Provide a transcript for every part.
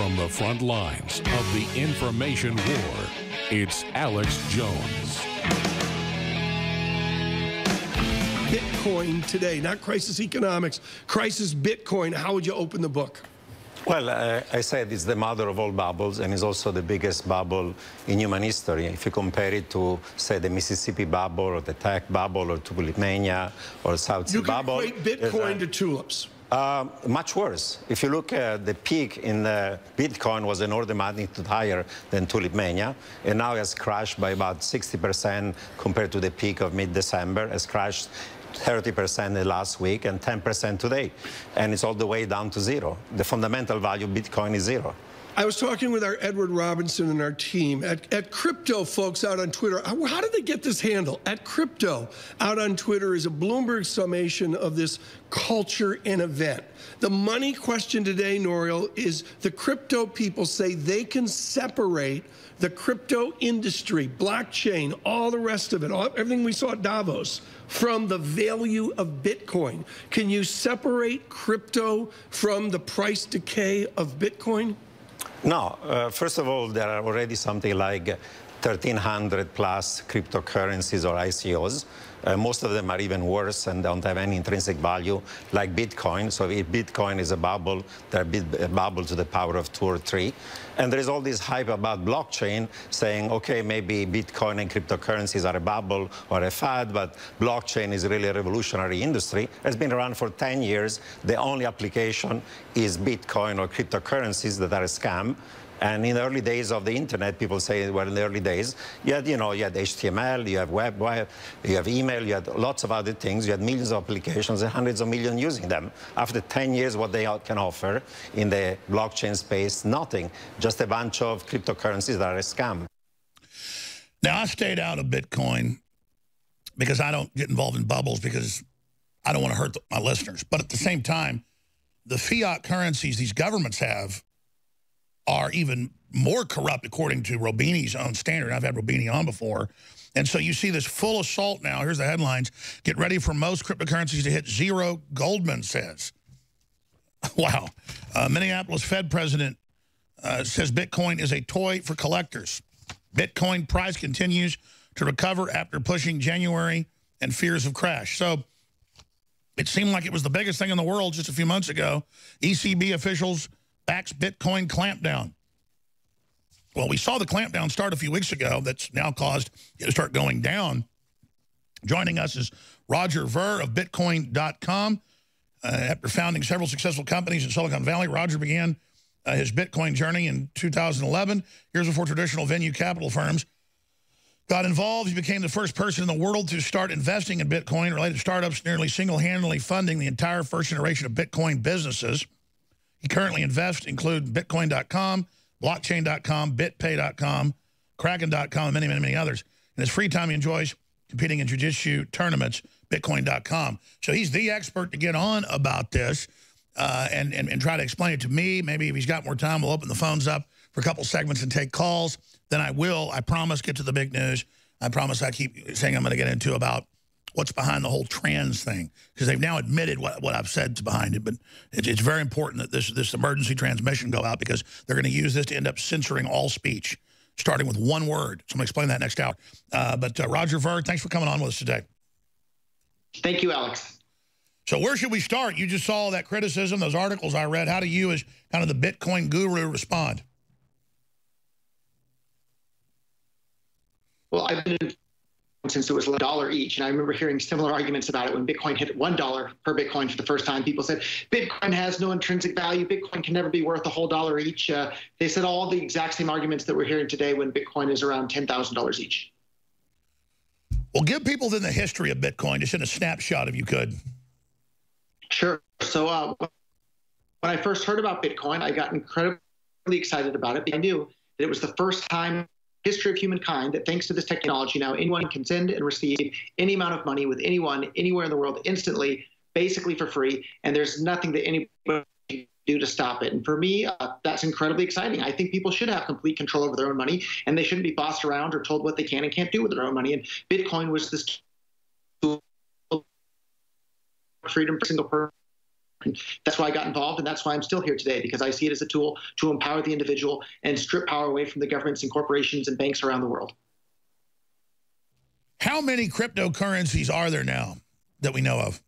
From the front lines of the information war, it's Alex Jones. Bitcoin today, not crisis economics, crisis Bitcoin. How would you open the book? Well, I said it's the mother of all bubbles, and it's also the biggest bubble in human history. If you compare it to, say, the Mississippi bubble or the tech bubble or tulip mania or South Sea bubble. You could equate Bitcoin to tulips. Much worse. If you look at the peak in the Bitcoin was an order of magnitude higher than tulip mania, and now it has crashed by about 60% compared to the peak of mid-December. Has crashed 30% the last week and 10% today. And it's all the way down to zero. The fundamental value of Bitcoin is zero. I was talking with our Edward Robinson and our team at Crypto, folks out on Twitter. How did they get this handle? At Crypto out on Twitter is a Bloomberg summation of this culture and event. The money question today, Nouriel, is the crypto people say they can separate the crypto industry, blockchain, all the rest of it, everything we saw at Davos, from the value of Bitcoin. Can you separate crypto from the price decay of Bitcoin? No. First of all, there are already something like 1,300 plus cryptocurrencies or ICOs. Most of them are even worse and don't have any intrinsic value, like Bitcoin. So if Bitcoin is a bubble, they're a bubble to the power of 2 or 3. And there is all this hype about blockchain saying, okay, maybe Bitcoin and cryptocurrencies are a bubble or a fad, but blockchain is really a revolutionary industry. It's been around for 10 years. The only application is Bitcoin or cryptocurrencies that are a scam. And in the early days of the internet, people say, well, in the early days, you had HTML, you have web, you have email, you had lots of other things. You had millions of applications and hundreds of millions using them. After 10 years, what they can offer in the blockchain space, nothing. Just a bunch of cryptocurrencies that are a scam. Now, I stayed out of Bitcoin because I don't get involved in bubbles because I don't want to hurt my listeners. But at the same time, the fiat currencies these governments have are even more corrupt, according to Robini's own standard. I've had Robini on before. And so you see this full assault now. Here's the headlines. Get ready for most cryptocurrencies to hit zero, Goldman says. Wow. Minneapolis Fed president says Bitcoin is a toy for collectors. Bitcoin price continues to recover after pushing January and fears of crash. So it seemed like it was the biggest thing in the world just a few months ago. ECB officials backs Bitcoin clampdown. Well, we saw the clampdown start a few weeks ago. That's now caused it to start going down. Joining us is Roger Ver of Bitcoin.com. After founding several successful companies in Silicon Valley, Roger began his Bitcoin journey in 2011. Years before traditional venture capital firms got involved, he became the first person in the world to start investing in Bitcoin-related startups, nearly single-handedly funding the entire first generation of Bitcoin businesses. He currently invests include Bitcoin.com, Blockchain.com, BitPay.com, Kraken.com, and many, many, many others. In his free time, he enjoys competing in jiu-jitsu tournaments, Bitcoin.com. So he's the expert to get on about this and try to explain it to me. Maybe if he's got more time, we'll open the phones up for a couple segments and take calls. Then I will, I promise, get to the big news. I promise I keep saying I'm going to get into about what's behind the whole trans thing, because they've now admitted what I've said is behind it. But it's very important that this emergency transmission go out, because they're going to use this to end up censoring all speech, starting with one word. So I'm going to explain that next hour. But Roger Ver, thanks for coming on with us today. Thank you, Alex. So where should we start? You just saw that criticism, those articles I read. How do you, as kind of the Bitcoin guru, respond? Well, I've been since it was $1 each. And I remember hearing similar arguments about it when Bitcoin hit $1 per Bitcoin for the first time. People said, Bitcoin has no intrinsic value. Bitcoin can never be worth a whole dollar each. They said all the exact same arguments that we're hearing today when Bitcoin is around $10,000 each. Well, give people then the history of Bitcoin, just in a snapshot, if you could. Sure. So when I first heard about Bitcoin, I got incredibly excited about it, because I knew that it was the first time history of humankind that thanks to this technology now anyone can send and receive any amount of money with anyone anywhere in the world instantly, basically for free, and there's nothing that anybody can do to stop it. And for me, that's incredibly exciting. I think people should have complete control over their own money, and they shouldn't be bossed around or told what they can and can't do with their own money. And Bitcoin was this tool, freedom for single person And that's why I got involved, and that's why I'm still here today, because I see it as a tool to empower the individual and strip power away from the governments and corporations and banks around the world. How many cryptocurrencies are there now that we know of?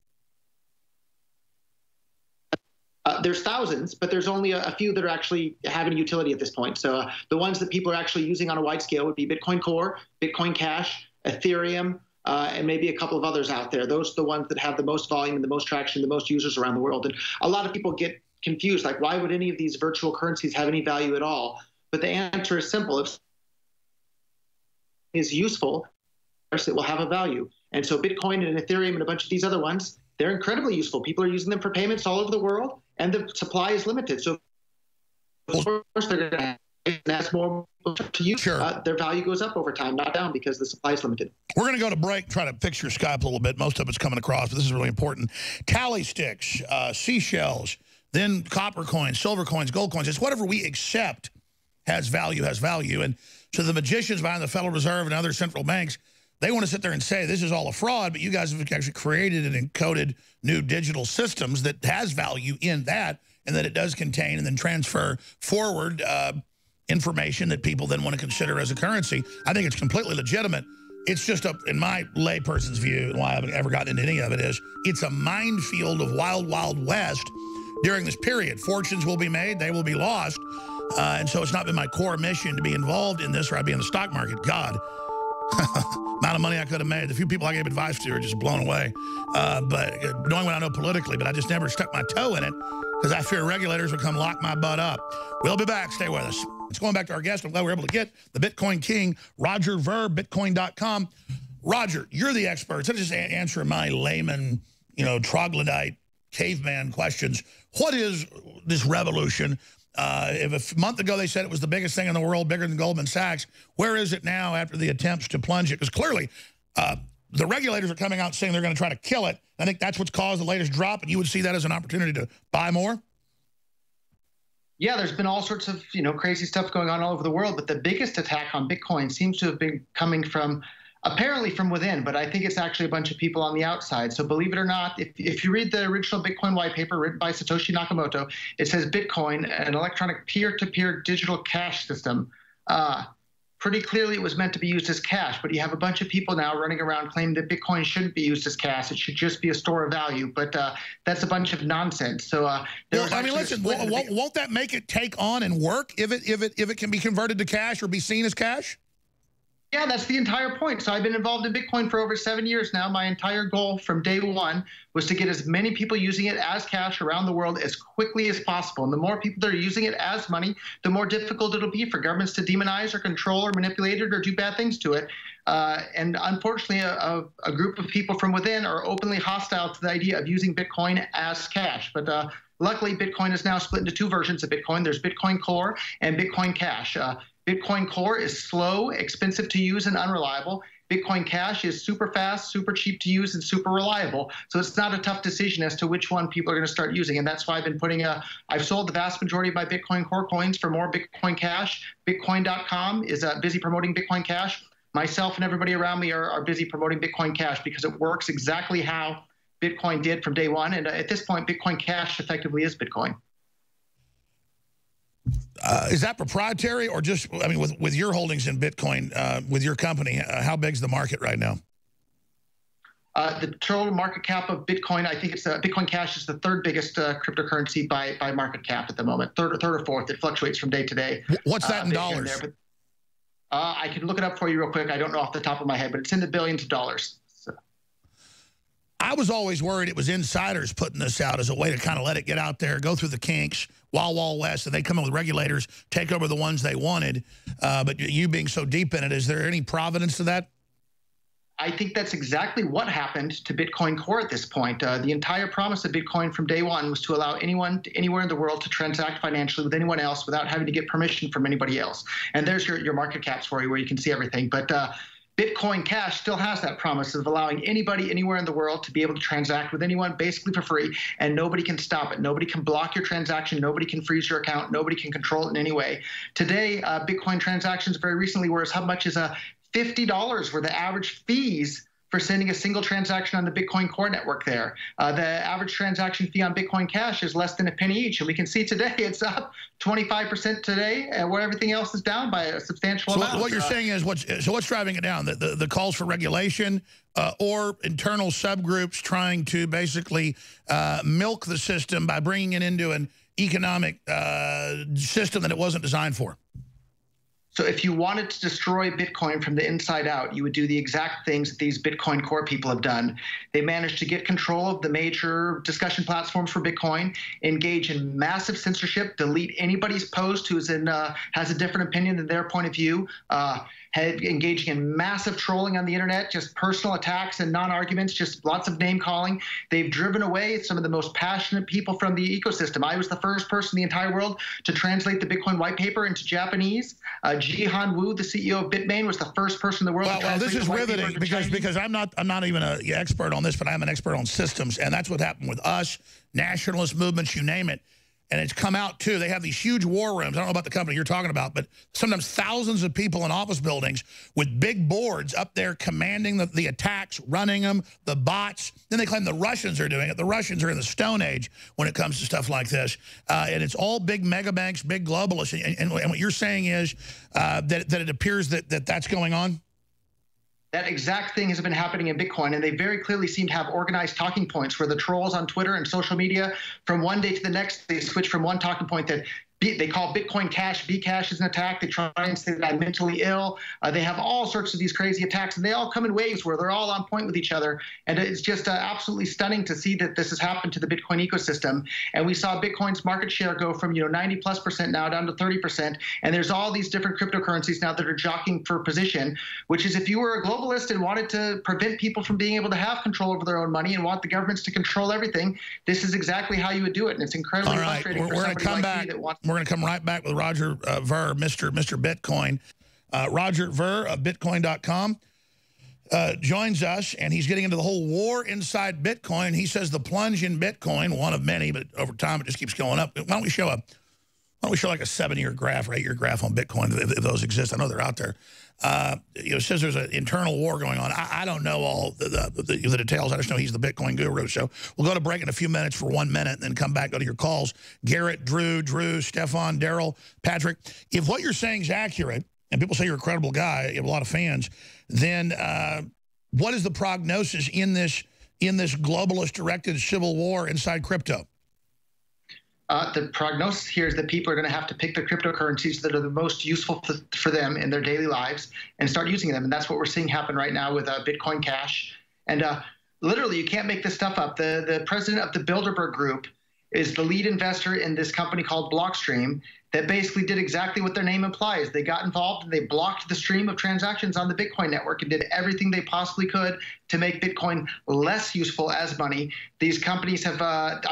There's thousands, but there's only a few that are actually having a utility at this point. So the ones that people are actually using on a wide scale would be Bitcoin Core, Bitcoin Cash, Ethereum, and maybe a couple of others out there. Those are the ones that have the most volume and the most traction, the most users around the world. And a lot of people get confused, like, why would any of these virtual currencies have any value at all? But the answer is simple. If it's useful, it will have a value. And so Bitcoin and Ethereum and a bunch of these other ones, they're incredibly useful. People are using them for payments all over the world, and the supply is limited. So of course they're going to ask more to use. Sure. Their value goes up over time, not down, because the supply is limited. We're going to go to break, try to fix your Skype a little bit. Most of it's coming across, but this is really important. Tally sticks, seashells, then copper coins, silver coins, gold coins. It's whatever we accept has value. And so the magicians behind the Federal Reserve and other central banks, they want to sit there and say this is all a fraud, but you guys have actually created and encoded new digital systems that has value in that, and that it does contain and then transfer forward information that people then want to consider as a currency. I think it's completely legitimate. It's just, in my layperson's view, and why I haven't ever gotten into any of it, is it's a minefield of wild, wild west during this period. Fortunes will be made, they will be lost, and so it's not been my core mission to be involved in this, or I'd be in the stock market. God. Amount of money I could have made. The few people I gave advice to are just blown away. But knowing what I know politically, but I just never stuck my toe in it because I fear regulators will come lock my butt up. We'll be back. Stay with us. It's going back to our guest. I'm glad we were able to get the Bitcoin King, Roger Ver, Bitcoin.com. Roger, you're the expert. So just answer my layman, troglodyte, caveman questions. What is this revolution? If a month ago they said it was the biggest thing in the world, bigger than Goldman Sachs, where is it now after the attempts to plunge it? Because clearly the regulators are coming out saying they're going to try to kill it. I think that's what's caused the latest drop, and you would see that as an opportunity to buy more? Yeah, there's been all sorts of crazy stuff going on all over the world, but the biggest attack on Bitcoin seems to have been coming from apparently from within, but I think it's actually a bunch of people on the outside. So believe it or not, if you read the original Bitcoin white paper written by Satoshi Nakamoto, it says Bitcoin, an electronic peer-to-peer digital cash system. Pretty clearly it was meant to be used as cash, but you have a bunch of people now running around claiming that Bitcoin shouldn't be used as cash. It should just be a store of value, but that's a bunch of nonsense. So listen, won't that make it take on and work if it can be converted to cash or be seen as cash? Yeah, that's the entire point. So I've been involved in Bitcoin for over 7 years now. My entire goal from day one was to get as many people using it as cash around the world as quickly as possible. And the more people that are using it as money, the more difficult it'll be for governments to demonize or control or manipulate it or do bad things to it. And unfortunately, a group of people from within are openly hostile to the idea of using Bitcoin as cash. But luckily, Bitcoin is now split into two versions of Bitcoin. There's Bitcoin Core and Bitcoin Cash. Bitcoin Core is slow, expensive to use, and unreliable. Bitcoin Cash is super fast, super cheap to use, and super reliable. So it's not a tough decision as to which one people are going to start using. And that's why I've sold the vast majority of my Bitcoin Core coins for more Bitcoin Cash. Bitcoin.com is busy promoting Bitcoin Cash. Myself and everybody around me are busy promoting Bitcoin Cash because it works exactly how Bitcoin did from day one. And at this point, Bitcoin Cash effectively is Bitcoin. Is that proprietary or just, I mean, with your holdings in Bitcoin, with your company, how big's the market right now? The total market cap of Bitcoin, I think it's Bitcoin Cash is the third biggest cryptocurrency by market cap at the moment, third or fourth. It fluctuates from day to day. What's that in dollars? But, I can look it up for you real quick. I don't know off the top of my head, but it's in the billions of dollars. So. I was always worried it was insiders putting this out as a way to kind of let it get out there, go through the kinks, Wild West, and they come in with regulators, take over the ones they wanted. But you being so deep in it, is there any provenance to that? I think that's exactly what happened to Bitcoin Core at this point. The entire promise of Bitcoin from day one was to allow anyone anywhere in the world to transact financially with anyone else without having to get permission from anybody else. And there's your market caps for you where you can see everything. But Bitcoin Cash still has that promise of allowing anybody anywhere in the world to be able to transact with anyone basically for free, and nobody can stop it. Nobody can block your transaction. Nobody can freeze your account. Nobody can control it in any way. Today, Bitcoin transactions very recently were as much as $50 were the average fees for sending a single transaction on the Bitcoin Core network there. The average transaction fee on Bitcoin Cash is less than a penny each. And we can see today it's up 25% today, where everything else is down by a substantial amount. So what you're saying is, what's driving it down? The calls for regulation or internal subgroups trying to basically milk the system by bringing it into an economic system that it wasn't designed for? So if you wanted to destroy Bitcoin from the inside out, you would do the exact things that these Bitcoin Core people have done. They managed to get control of the major discussion platforms for Bitcoin, engage in massive censorship, delete anybody's post who's has a different opinion than their point of view, engaging in massive trolling on the internet, just personal attacks and non-arguments, just lots of name calling. They've driven away some of the most passionate people from the ecosystem. I was the first person in the entire world to translate the Bitcoin white paper into Japanese. Jihan Wu, the CEO of Bitmain, was the first person in the world to translate this is the white riveting paper into Chinese. because I'm not even an expert on this, but I'm an expert on systems, and that's what happened with us, nationalist movements, you name it. And it's come out, too. They have these huge war rooms. I don't know about the company you're talking about, but sometimes thousands of people in office buildings with big boards up there commanding the attacks, running them, the bots. Then they claim the Russians are doing it. The Russians are in the Stone Age when it comes to stuff like this. And it's all big mega banks, big globalists. And what you're saying is that it appears that that's going on? That exact thing has been happening in Bitcoin, and they very clearly seem to have organized talking points where the trolls on Twitter and social media, from one day to the next, they switch from one talking point that they call Bitcoin Cash, Bcash is an attack. They try and say that I'm mentally ill. They have all sorts of these crazy attacks, and they all come in waves where they're all on point with each other. And it's just absolutely stunning to see that this has happened to the Bitcoin ecosystem. And we saw Bitcoin's market share go from 90+% now down to 30%. And there's all these different cryptocurrencies now that are jockeying for position, which is if you were a globalist and wanted to prevent people from being able to have control over their own money and want the governments to control everything, this is exactly how you would do it. And it's incredibly frustrating for somebody like me that wants. We're going to come right back with Roger Ver, Mr. Bitcoin. Roger Ver of Bitcoin.com joins us, and he's getting into the whole war inside Bitcoin. He says the plunge in Bitcoin, one of many, but over time it just keeps going up. Why don't we show like a 7-year graph or 8-year graph on Bitcoin, if those exist? I know they're out there. It says there's an internal war going on. I don't know all the details. I just know he's the Bitcoin guru. So we'll go to break in a few minutes for 1 minute and then come back, go to your calls. Garrett, Drew, Stefan, Daryl, Patrick. If what you're saying is accurate, and people say you're a credible guy, you have a lot of fans, then what is the prognosis in this globalist-directed civil war inside crypto? The prognosis here is that people are going to have to pick the cryptocurrencies that are the most useful for them in their daily lives and start using them. And that's what we're seeing happen right now with Bitcoin Cash. And literally, you can't make this stuff up. The president of the Bilderberg Group is the lead investor in this company called Blockstream that basically did exactly what their name implies. They got involved and they blocked the stream of transactions on the Bitcoin network and did everything they possibly could to make Bitcoin less useful as money. These companies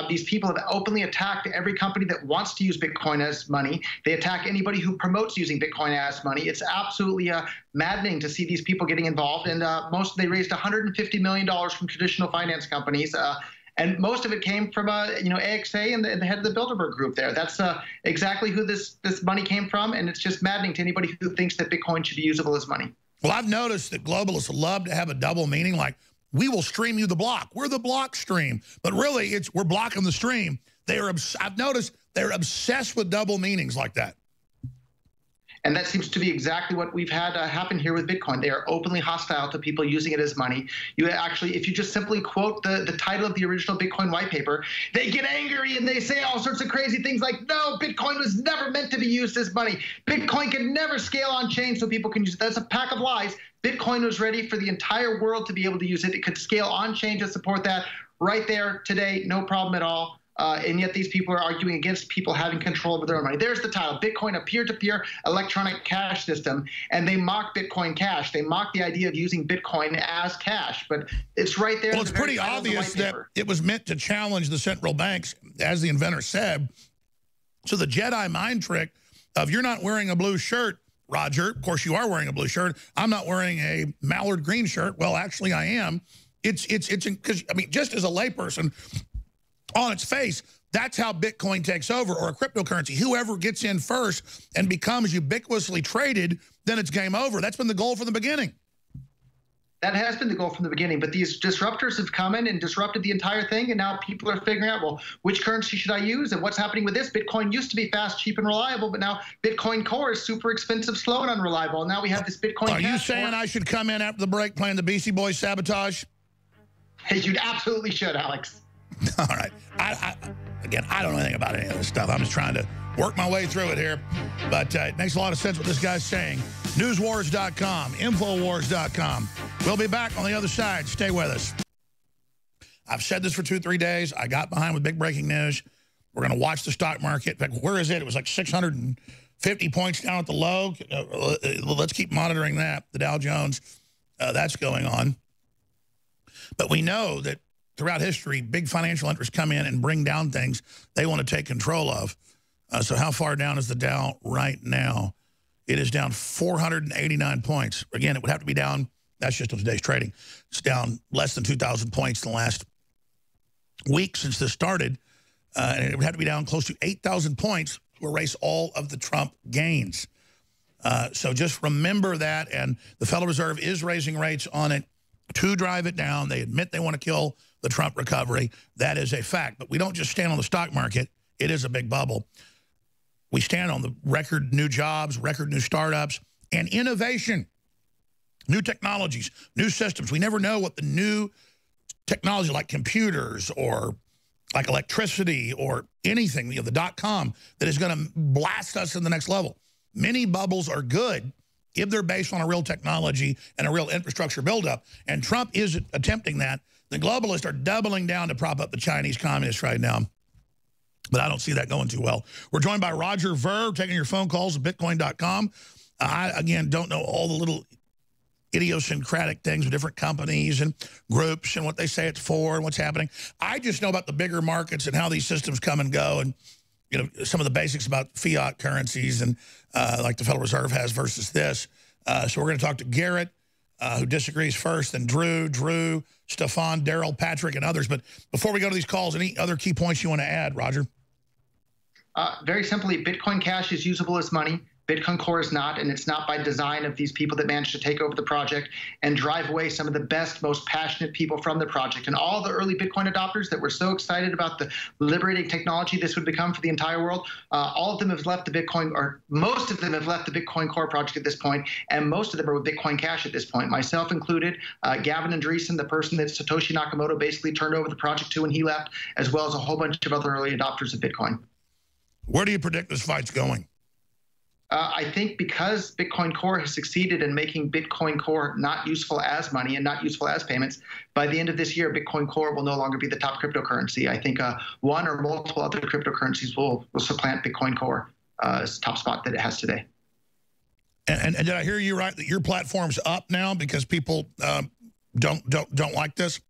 these people have openly attacked every company that wants to use Bitcoin as money. They attack anybody who promotes using Bitcoin as money. It's absolutely maddening to see these people getting involved. And they raised $150 million from traditional finance companies. And most of it came from, AXA and the head of the Bilderberg Group there. That's exactly who this money came from, and it's just maddening to anybody who thinks that Bitcoin should be usable as money. Well, I've noticed that globalists love to have a double meaning, like, we will stream you the block. We're the block stream. But really, we're blocking the stream. I've noticed they're obsessed with double meanings like that. And that seems to be exactly what we've had happen here with Bitcoin. They are openly hostile to people using it as money. You actually, if you just simply quote the title of the original Bitcoin white paper, they get angry and they say all sorts of crazy things like, no, Bitcoin was never meant to be used as money. Bitcoin can never scale on chain so people can use it. That's a pack of lies. Bitcoin was ready for the entire world to be able to use it. It could scale on chain to support that right there today, no problem at all. And yet these people are arguing against people having control over their own money. There's the title, Bitcoin, a peer-to-peer electronic cash system. And they mock Bitcoin Cash. They mock the idea of using Bitcoin as cash. But it's right there. Well, it's pretty obvious that it was meant to challenge the central banks, as the inventor said. So the Jedi mind trick of you're not wearing a blue shirt, Roger. Of course, you are wearing a blue shirt. I'm not wearing a mallard green shirt. Well, actually, I am. It's because, I mean, just as a layperson, on its face, that's how Bitcoin takes over, or a cryptocurrency. Whoever gets in first and becomes ubiquitously traded, then it's game over. That's been the goal from the beginning. That has been the goal from the beginning, but these disruptors have come in and disrupted the entire thing, and now people are figuring out, well, which currency should I use, and what's happening with this? Bitcoin used to be fast, cheap, and reliable, but now Bitcoin Core is super expensive, slow, and unreliable. And now we have this Bitcoin Are you saying I should come in after the break playing the Beastie Boys Sabotage? Hey, you absolutely should, Alex. All right. Again, I don't know anything about any of this stuff. I'm just trying to work my way through it here. But it makes a lot of sense what this guy's saying. Newswars.com, Infowars.com. We'll be back on the other side. Stay with us. I've said this for 2-3 days. I got behind with big breaking news. We're going to watch the stock market. In fact, where is it? It was like 650 points down at the low. Let's keep monitoring that. The Dow Jones, that's going on. But we know that throughout history, big financial interests come in and bring down things they want to take control of. So how far down is the Dow right now? It is down 489 points. Again, it would have to be down. That's just on today's trading. It's down less than 2,000 points in the last week since this started. And it would have to be down close to 8,000 points to erase all of the Trump gains. So just remember that. And the Federal Reserve is raising rates on it to drive it down. They admit they want to kill the Trump recovery. That is a fact. But we don't just stand on the stock market. It is a big bubble. We stand on the record new jobs, record new startups, and innovation, new technologies, new systems. We never know what the new technology like computers or like electricity or anything, you know, the .com, that is going to blast us in the next level. Many bubbles are good if they're based on a real technology and a real infrastructure buildup. And Trump is attempting that. The globalists are doubling down to prop up the Chinese communists right now. But I don't see that going too well. We're joined by Roger Ver, taking your phone calls at Bitcoin.com. I, again, don't know all the little idiosyncratic things with different companies and groups and what they say it's for and what's happening. I just know about the bigger markets and how these systems come and go, and you know some of the basics about fiat currencies and like the Federal Reserve has versus this. So we're going to talk to Garrett, who disagrees first, then Drew, Stefan, Daryl, Patrick, and others. But before we go to these calls, any other key points you want to add, Roger? Very simply, Bitcoin Cash is usable as money. Bitcoin Core is not, and it's not by design of these people that managed to take over the project and drive away some of the best, most passionate people from the project. And all the early Bitcoin adopters that were so excited about the liberating technology this would become for the entire world, all of them have left the Bitcoin, or most of them have left the Bitcoin Core project at this point, and most of them are with Bitcoin Cash at this point, myself included. Gavin Andreessen, the person that Satoshi Nakamoto basically turned over the project to when he left, as well as a whole bunch of other early adopters of Bitcoin. Where do you predict this fight's going? I think because Bitcoin Core has succeeded in making Bitcoin Core not useful as money and not useful as payments, by the end of this year, Bitcoin Core will no longer be the top cryptocurrency. I think one or multiple other cryptocurrencies will supplant Bitcoin Core as top spot that it has today. And did I hear you right that your platform's up now because people don't like this?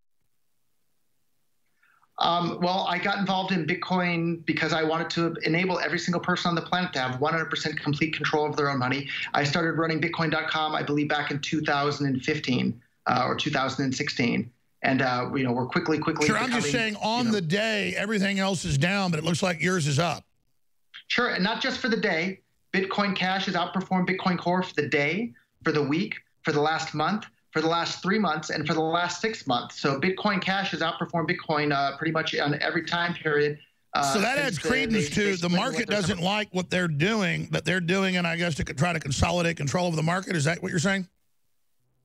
Well, I got involved in Bitcoin because I wanted to enable every single person on the planet to have 100% complete control of their own money. I started running Bitcoin.com, I believe, back in 2015 or 2016. And, you know, we're quickly Sure, I'm just saying on the day, everything else is down, but it looks like yours is up. Sure, and not just for the day. Bitcoin Cash has outperformed Bitcoin Core for the day, for the week, for the last month, for the last 3 months, and for the last 6 months. So Bitcoin Cash has outperformed Bitcoin pretty much on every time period. So that adds credence to the market doesn't like what they're doing, but they're doing it, I guess, to try to consolidate control of the market. Is that what you're saying?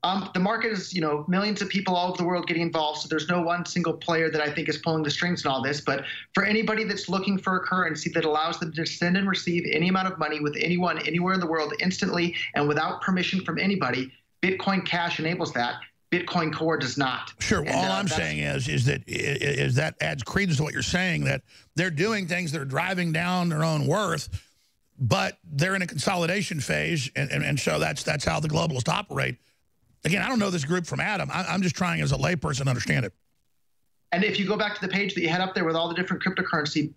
The market is, you know, millions of people all over the world getting involved, so there's no one single player that I think is pulling the strings in all this. But for anybody that's looking for a currency that allows them to send and receive any amount of money with anyone, anywhere in the world, instantly and without permission from anybody, Bitcoin Cash enables that. Bitcoin Core does not. Sure. Well, all I'm saying is that adds credence to what you're saying, that they're doing things that are driving down their own worth, but they're in a consolidation phase, and so that's how the globalists operate. Again, I don't know this group from Adam. I'm just trying as a layperson to understand it. And if you go back to the page that you had up there with all the different cryptocurrency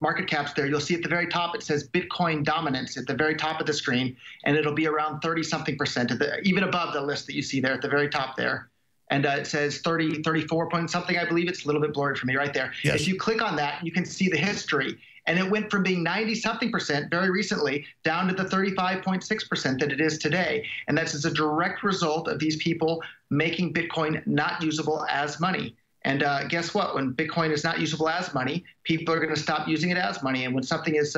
market caps there, you'll see at the very top it says Bitcoin dominance at the very top of the screen, and it'll be around 30-something%, even above the list that you see there at the very top there. And it says 34 point something, I believe. It's a little bit blurry for me right there. Yes. If you click on that, you can see the history. And it went from being 90-something% very recently down to the 35.6% that it is today. And that's as a direct result of these people making Bitcoin not usable as money. And guess what? When Bitcoin is not usable as money, people are going to stop using it as money. And when something is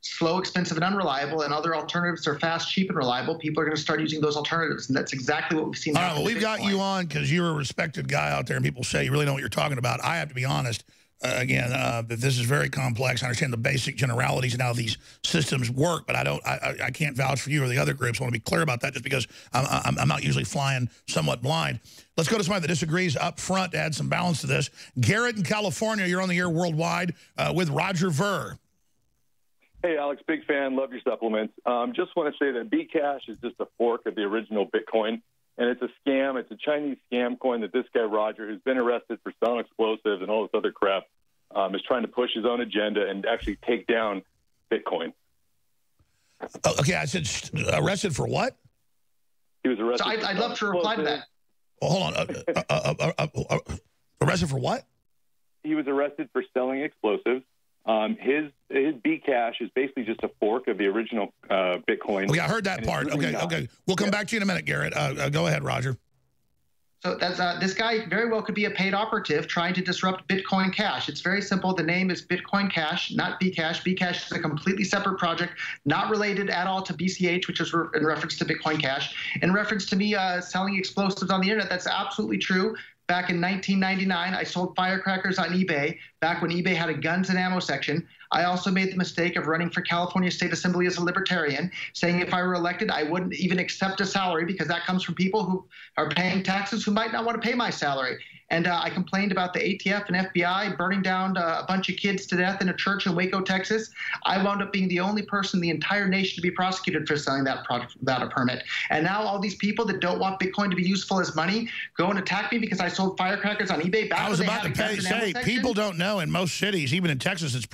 slow, expensive, and unreliable, and other alternatives are fast, cheap, and reliable, people are going to start using those alternatives. And that's exactly what we've seen. All right, well, we've got you on because you're a respected guy out there, and people say you really know what you're talking about. I have to be honest. Again, that this is very complex. I understand the basic generalities and how these systems work, but I can't vouch for you or the other groups. I want to be clear about that just because I'm not usually flying somewhat blind. Let's go to somebody that disagrees up front to add some balance to this. Garrett in California, you're on the air worldwide with Roger Ver. Hey, Alex, big fan. Love your supplements. Just want to say that Bcash is just a fork of the original Bitcoin, and it's a scam. It's a Chinese scam coin that this guy, Roger, who's been arrested for selling explosives and all this other crap, is trying to push his own agenda and actually take down Bitcoin. Okay, I said arrested for what? He was arrested. So I'd love to reply to that. Well, hold on. Arrested for what? He was arrested for selling explosives. His Bcash is basically just a fork of the original Bitcoin. Okay, I heard that part. Really okay. We'll come back to you in a minute, Garrett. Go ahead, Roger. So that's this guy very well could be a paid operative trying to disrupt Bitcoin Cash. It's very simple. The name is Bitcoin Cash, not Bcash. Bcash is a completely separate project, not related at all to BCH, which is in reference to Bitcoin Cash. In reference to me selling explosives on the internet, that's absolutely true. Back in 1999, I sold firecrackers on eBay, back when eBay had a guns and ammo section. I also made the mistake of running for California State Assembly as a libertarian, saying if I were elected, I wouldn't even accept a salary because that comes from people who are paying taxes who might not want to pay my salary. And I complained about the ATF and FBI burning down a bunch of kids to death in a church in Waco, Texas. I wound up being the only person in the entire nation to be prosecuted for selling that product without a permit. And now all these people that don't want Bitcoin to be useful as money go and attack me because I sold firecrackers on eBay. I was about to say, people don't know in most cities, even in Texas, it's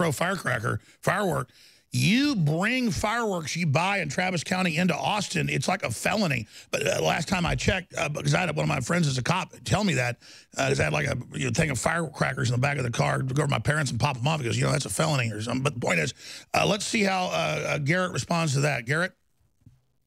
firework. You bring fireworks you buy in Travis County into Austin, it's like a felony. But last time I checked, because I had one of my friends as a cop tell me that, because I had like a thing of firecrackers in the back of the car to go to my parents and pop them off because, that's a felony or something. But the point is, let's see how Garrett responds to that. Garrett?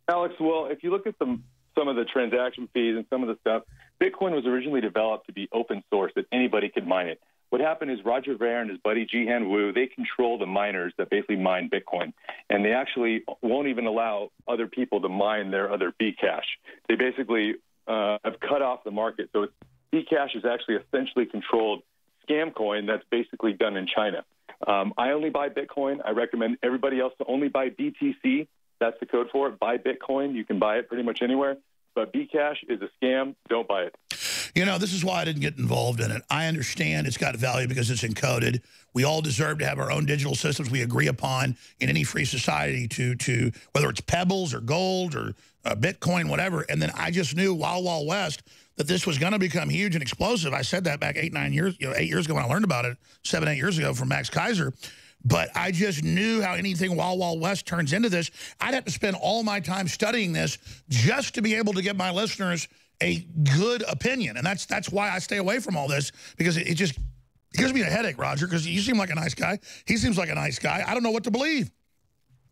Alex, well, if you look at some of the transaction fees and some of the stuff, Bitcoin was originally developed to be open source, that anybody could mine it. What happened is Roger Ver and his buddy Jihan Wu, they control the miners that basically mine Bitcoin. And they actually won't even allow other people to mine their other Bcash. They basically have cut off the market. So Bcash is actually essentially controlled scam coin that's basically done in China. I only buy Bitcoin. I recommend everybody else to only buy BTC. That's the code for it. Buy Bitcoin. You can buy it pretty much anywhere. But Bcash is a scam. Don't buy it. This is why I didn't get involved in it. I understand it's got value because it's encoded. We all deserve to have our own digital systems we agree upon in any free society to whether it's pebbles or gold or Bitcoin, whatever. And then I just knew Wild West that this was going to become huge and explosive. I said that back 8 years ago when I learned about it, 7, 8 years ago from Max Kaiser. But I just knew how anything Wild West turns into this. I'd have to spend all my time studying this just to be able to give my listeners a good opinion. And that's why I stay away from all this, because it just gives me a headache, Roger, because you seem like a nice guy. He seems like a nice guy. I don't know what to believe.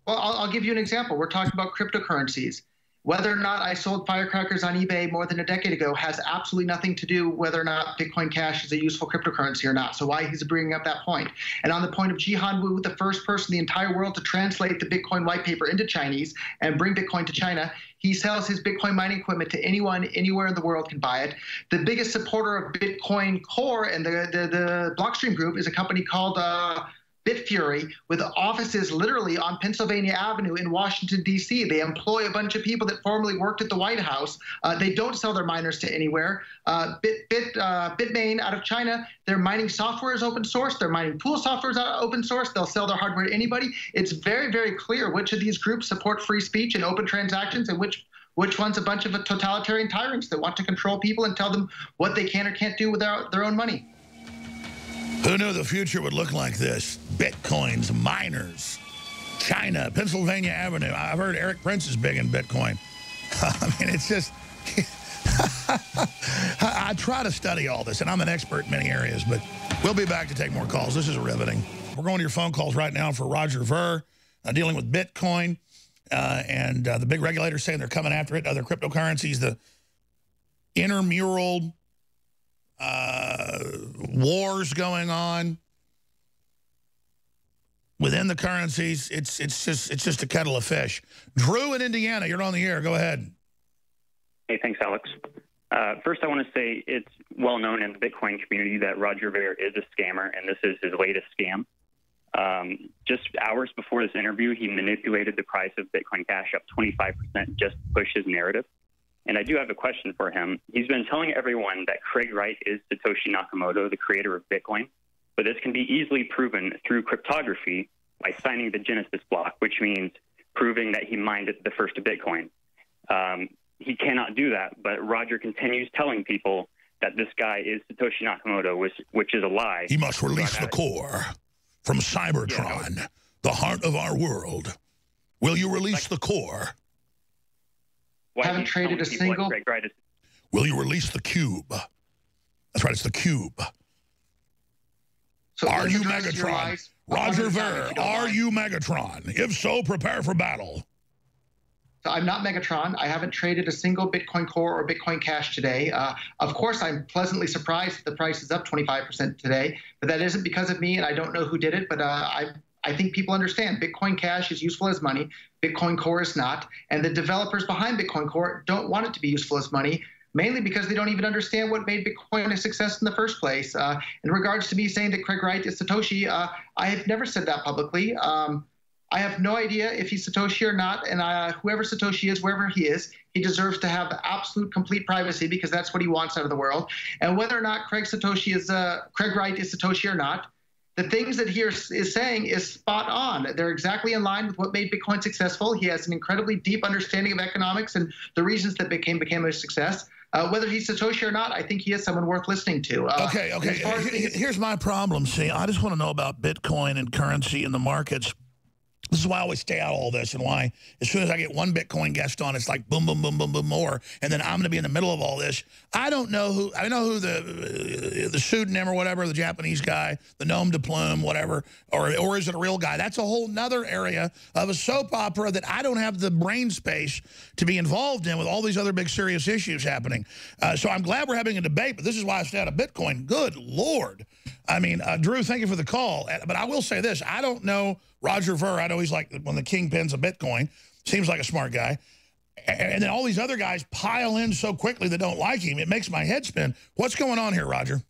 Well, I'll give you an example. We're talking about cryptocurrencies. Whether or not I sold firecrackers on eBay more than a decade ago has absolutely nothing to do whether or not Bitcoin Cash is a useful cryptocurrency or not. So why he's bringing up that point. And on the point of Jihan Wu, the first person in the entire world to translate the Bitcoin white paper into Chinese and bring Bitcoin to China, he sells his Bitcoin mining equipment to anyone, anywhere in the world can buy it. The biggest supporter of Bitcoin Core and the Blockstream group is a company called Bitfury, with offices literally on Pennsylvania Avenue in Washington, D.C. They employ a bunch of people that formerly worked at the White House. They don't sell their miners to anywhere. Bitmain out of China, their mining software is open source. Their mining pool software is open source. They'll sell their hardware to anybody. It's very, very clear which of these groups support free speech and open transactions and which one's a bunch of totalitarian tyrants that want to control people and tell them what they can or can't do with their own money. Who knew the future would look like this? Bitcoins, miners, China, Pennsylvania Avenue. I've heard Eric Prince is big in Bitcoin. I mean, it's just... I try to study all this, and I'm an expert in many areas, but we'll be back to take more calls. This is riveting. We're going to your phone calls right now for Roger Ver, dealing with Bitcoin, and the big regulators saying they're coming after it, other cryptocurrencies, the intramural wars going on within the currencies. It's just a kettle of fish. Drew in Indiana, you're on the air. Go ahead. Hey, thanks, Alex. First, I want to say it's well known in the Bitcoin community that Roger Ver is a scammer, and this is his latest scam. Just hours before this interview, he manipulated the price of Bitcoin Cash up 25% just to push his narrative. And I do have a question for him. He's been telling everyone that Craig Wright is Satoshi Nakamoto, the creator of Bitcoin, but this can be easily proven through cryptography by signing the Genesis block, which means proving that he mined the first Bitcoin. He cannot do that, but Roger continues telling people that this guy is Satoshi Nakamoto, which is a lie. He must release the core from Cybertron, the heart of our world. Will you release the core? I haven't traded a single. Will you release the cube? That's right, it's the cube. So are you Megatron? Roger Ver, are you Megatron? If so, prepare for battle. So I'm not Megatron. I haven't traded a single Bitcoin Core or Bitcoin Cash today. Of course, I'm pleasantly surprised that the price is up 25% today, but that isn't because of me, and I don't know who did it, but I think people understand Bitcoin Cash is useful as money. Bitcoin Core is not, and the developers behind Bitcoin Core don't want it to be useful as money, mainly because they don't even understand what made Bitcoin a success in the first place. In regards to me saying that Craig Wright is Satoshi, I have never said that publicly. I have no idea if he's Satoshi or not, and whoever Satoshi is, wherever he is, he deserves to have absolute complete privacy because that's what he wants out of the world. And whether or not Craig Wright is Satoshi or not, the things that he is saying is spot on. They're exactly in line with what made Bitcoin successful. He has an incredibly deep understanding of economics and the reasons that became a success. Whether he's Satoshi or not, I think he is someone worth listening to. Okay. Here's my problem. See, I just want to know about Bitcoin and currency and the markets. This is why I always stay out of all this, and why as soon as I get one Bitcoin guest on, it's like boom, boom, boom, boom, boom more, and then I'm going to be in the middle of all this. I know who the pseudonym or whatever, the Japanese guy, the nom de plume, whatever, or is it a real guy? That's a whole nother area of a soap opera that I don't have the brain space to be involved in with all these other big serious issues happening. So I'm glad we're having a debate, but this is why I stay out of Bitcoin. Good Lord. I mean, Drew, thank you for the call. But I will say this. I don't know Roger Ver. I know he's like one of the kingpins of Bitcoin. Seems like a smart guy. And then all these other guys pile in so quickly that don't like him. It makes my head spin. What's going on here, Roger?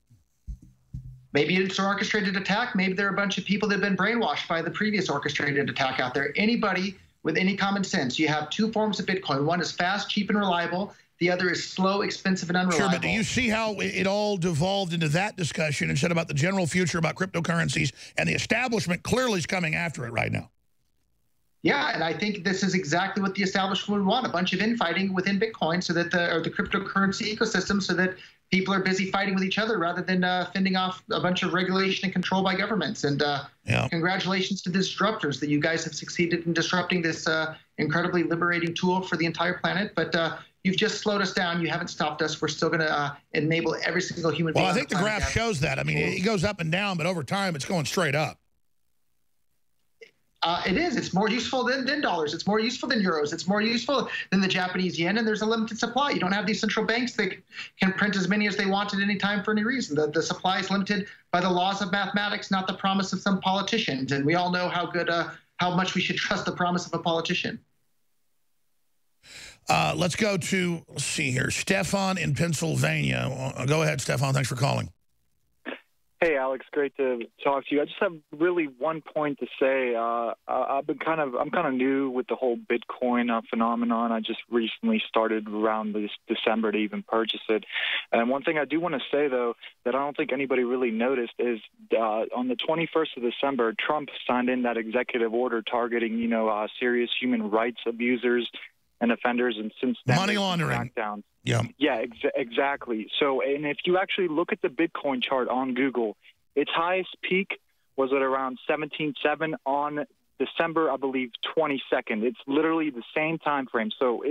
Maybe it's an orchestrated attack. Maybe there are a bunch of people that have been brainwashed by the previous orchestrated attack out there. Anybody with any common sense. You have two forms of Bitcoin. One is fast, cheap, and reliable. The other is slow, expensive, and unreliable. Sure, but do you see how it all devolved into that discussion instead about the general future about cryptocurrencies, and the establishment clearly is coming after it right now? Yeah, and I think this is exactly what the establishment would want, a bunch of infighting within Bitcoin so that the cryptocurrency ecosystem, so that people are busy fighting with each other rather than fending off a bunch of regulation and control by governments. And congratulations to the disruptors that you guys have succeeded in disrupting this incredibly liberating tool for the entire planet. But you've just slowed us down. You haven't stopped us. We're still going to enable every single human being. Well, I think the graph shows that. I mean, it goes up and down, but over time, it's going straight up. It is. It's more useful than dollars. It's more useful than euros. It's more useful than the Japanese yen, and there's a limited supply. You don't have these central banks that can print as many as they want at any time for any reason. The supply is limited by the laws of mathematics, not the promise of some politicians. And we all know how much we should trust the promise of a politician. Let's go to, let's see here, Stefan in Pennsylvania. Go ahead, Stefan. Thanks for calling. Hey, Alex, great to talk to you. I just have really one point to say. I'm kind of new with the whole Bitcoin phenomenon. I just recently started around this December to even purchase it. And one thing I do want to say, though, that I don't think anybody really noticed is on the 21st of December, Trump signed in that executive order targeting, serious human rights abusers and offenders, and since then, money laundering crackdowns. Yeah, exactly. So, and if you actually look at the Bitcoin chart on Google, its highest peak was at around 17.7 on December, I believe, 22nd. It's literally the same time frame. So,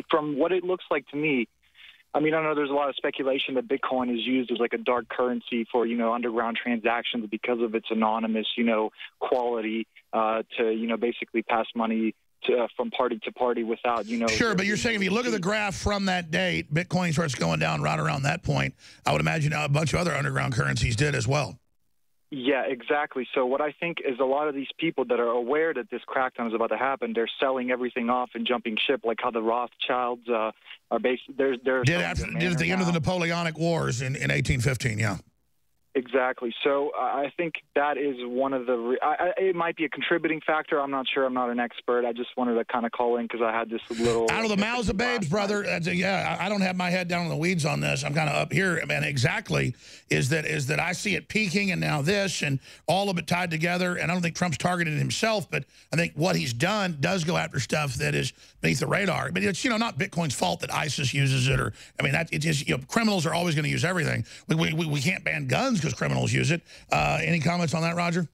from what it looks like to me, I mean, I know there's a lot of speculation that Bitcoin is used as like a dark currency for, underground transactions because of its anonymous, quality to, basically pass money from party to party without, Sure, but you're saying if you look at the graph from that date, Bitcoin starts going down right around that point. I would imagine a bunch of other underground currencies did as well. Yeah, exactly. So what I think is a lot of these people that are aware that this crackdown is about to happen, they're selling everything off and jumping ship, like how the Rothschilds are based. Did at the end of the Napoleonic Wars in 1815, yeah. Exactly. So I think that is one of the it might be a contributing factor. I'm not sure. I'm not an expert. I just wanted to kind of call in because I had this little... Out of the mouths of babes, brother. Yeah, I don't have my head down in the weeds on this. I'm kind of up here. Man, exactly is that I see it peaking and now this and all of it tied together. And I don't think Trump's targeted himself, but I think what he's done does go after stuff that is beneath the radar. But it's, not Bitcoin's fault that ISIS uses it or, I mean, it's just, criminals are always going to use everything. We can't ban guns because criminals use it. Any comments on that, Roger?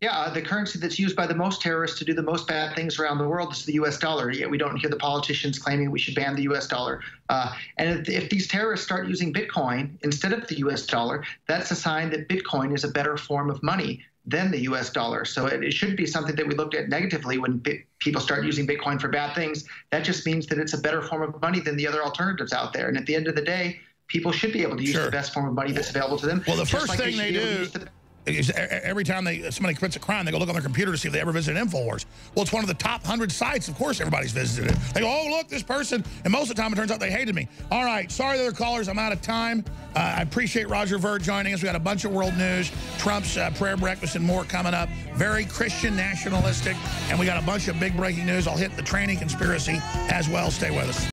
Yeah, the currency that's used by the most terrorists to do the most bad things around the world is the U.S. dollar. Yet we don't hear the politicians claiming we should ban the U.S. dollar. And if these terrorists start using Bitcoin instead of the U.S. dollar, that's a sign that Bitcoin is a better form of money than the U.S. dollar. So it shouldn't be something that we looked at negatively when people start using Bitcoin for bad things. That just means that it's a better form of money than the other alternatives out there. And at the end of the day, people should be able to use the best form of money that's available to them. Well, the first thing they do is every time somebody commits a crime, they go look on their computer to see if they ever visited InfoWars. Well, it's one of the top 100 sites. Of course, everybody's visited it. They go, oh, look, this person. And most of the time, it turns out they hated me. All right. Sorry, the other callers. I'm out of time. I appreciate Roger Ver joining us. We got a bunch of world news, Trump's prayer breakfast and more coming up. Very Christian nationalistic. And we got a bunch of big breaking news. I'll hit the training conspiracy as well. Stay with us.